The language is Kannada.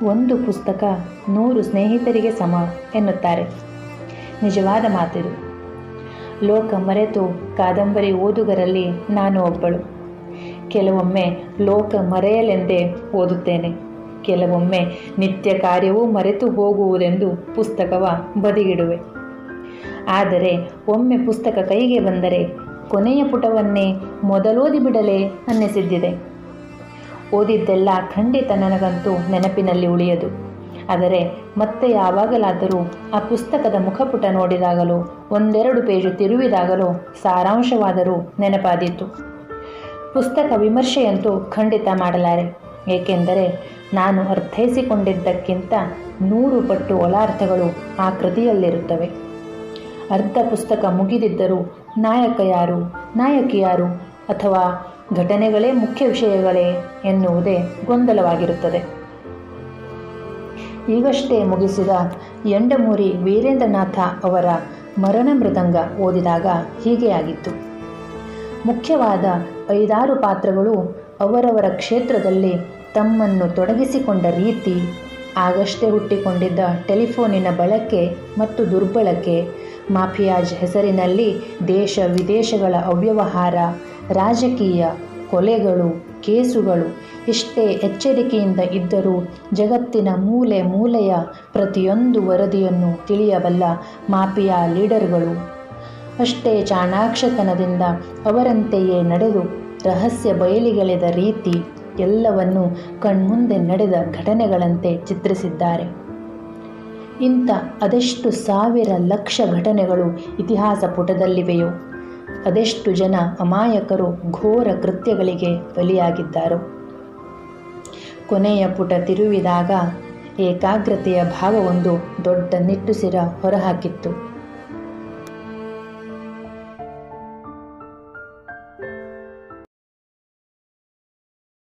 ಒಂದು ಪುಸ್ತಕ 100 ಸ್ನೇಹಿತರಿಗೆ ಸಮ ಎನ್ನುತ್ತಾರೆ. ನಿಜವಾದ ಮಾತಿದು. ಲೋಕ ಮರೆತು ಕಾದಂಬರಿ ಓದುಗರಲ್ಲಿ ನಾನು ಒಬ್ಬಳು. ಕೆಲವೊಮ್ಮೆ ಲೋಕ ಮರೆಯಲೆಂದೇ ಓದುತ್ತೇನೆ. ಕೆಲವೊಮ್ಮೆ ನಿತ್ಯ ಕಾರ್ಯವೂ ಮರೆತು ಹೋಗುವುದೆಂದು ಪುಸ್ತಕವ ಬದಿಗಿಡುವೆ. ಆದರೆ ಒಮ್ಮೆ ಪುಸ್ತಕ ಕೈಗೆ ಬಂದರೆ ಕೊನೆಯ ಪುಟವನ್ನೇ ಮೊದಲೋದಿ ಬಿಡಲೇ ಅನ್ನಿಸಿದ್ದಿದೆ. ಓದಿದ್ದೆಲ್ಲ ಖಂಡಿತ ನನಗಂತೂ ನೆನಪಿನಲ್ಲಿ ಉಳಿಯದು. ಆದರೆ ಮತ್ತೆ ಯಾವಾಗಲಾದರೂ ಆ ಪುಸ್ತಕದ ಮುಖಪುಟ ನೋಡಿದಾಗಲೂ, ಒಂದೆರಡು ಪೇಜು ತಿರುವಿದಾಗಲೂ ಸಾರಾಂಶವಾದರೂ ನೆನಪಾದೀತು. ಪುಸ್ತಕ ವಿಮರ್ಶೆಯಂತೂ ಖಂಡಿತ ಮಾಡಲಾರೆ. ಏಕೆಂದರೆ ನಾನು ಅರ್ಥೈಸಿಕೊಂಡಿದ್ದಕ್ಕಿಂತ 100 ಪಟ್ಟು ಒಳಾರ್ಥಗಳು ಆ ಕೃತಿಯಲ್ಲಿರುತ್ತವೆ. ಅರ್ಧ ಪುಸ್ತಕ ಮುಗಿದಿದ್ದರೂ ನಾಯಕ ಯಾರು, ನಾಯಕಿ ಯಾರು, ಅಥವಾ ಘಟನೆಗಳೇ ಮುಖ್ಯ ವಿಷಯಗಳೇ ಎನ್ನುವುದೇ ಗೊಂದಲವಾಗಿರುತ್ತದೆ. ಈಗಷ್ಟೇ ಮುಗಿಸಿದ ಯಂಡಮೂರಿ ವೀರೇಂದ್ರನಾಥ ಅವರ ಮರಣ ಮೃದಂಗ ಓದಿದಾಗ ಹೀಗೆ ಆಗಿತ್ತು. ಮುಖ್ಯವಾದ 5-6 ಪಾತ್ರಗಳು ಅವರವರ ಕ್ಷೇತ್ರದಲ್ಲಿ ತಮ್ಮನ್ನು ತೊಡಗಿಸಿಕೊಂಡ ರೀತಿ, ಆಗಷ್ಟೇ ಹುಟ್ಟಿಕೊಂಡಿದ್ದ ಟೆಲಿಫೋನಿನ ಬಳಕೆ ಮತ್ತು ದುರ್ಬಳಕೆ, ಮಾಫಿಯಾಜ್ ಹೆಸರಿನಲ್ಲಿ ದೇಶ ವಿದೇಶಗಳ ಅವ್ಯವಹಾರ, ರಾಜಕೀಯ, ಕೊಲೆಗಳು, ಕೇಸುಗಳು, ಇಷ್ಟೇ ಎಚ್ಚರಿಕೆಯಿಂದ ಇದ್ದರೂ ಜಗತ್ತಿನ ಮೂಲೆ ಮೂಲೆಯ ಪ್ರತಿಯೊಂದು ವರದಿಯನ್ನು ತಿಳಿಯಬಲ್ಲ ಮಾಫಿಯಾ ಲೀಡರ್ಗಳು, ಅಷ್ಟೇ ಚಾಣಾಕ್ಷತನದಿಂದ ಅವರಂತೆಯೇ ನಡೆದು ರಹಸ್ಯ ಬಯಲಿಗೆಳೆದ ರೀತಿ ಎಲ್ಲವನ್ನೂ ಕಣ್ಮುಂದೆ ನಡೆದ ಘಟನೆಗಳಂತೆ ಚಿತ್ರಿಸಿದ್ದಾರೆ. ಇಂಥ ಅದೆಷ್ಟು ಸಾವಿರ ಲಕ್ಷ ಘಟನೆಗಳು ಇತಿಹಾಸ ಪುಟದಲ್ಲಿವೆಯೋ, ಅದೆಷ್ಟು ಜನ ಅಮಾಯಕರು ಘೋರ ಕೃತ್ಯಗಳಿಗೆ ಬಲಿಯಾಗಿದ್ದಾರೋ. ಕೊನೆಯ ಪುಟ ತಿರುವಿದಾಗ ಏಕಾಗ್ರತೆಯ ಭಾವವೊಂದು ದೊಡ್ಡ ನಿಟ್ಟುಸಿರ ಹೊರಹಾಕಿತ್ತು.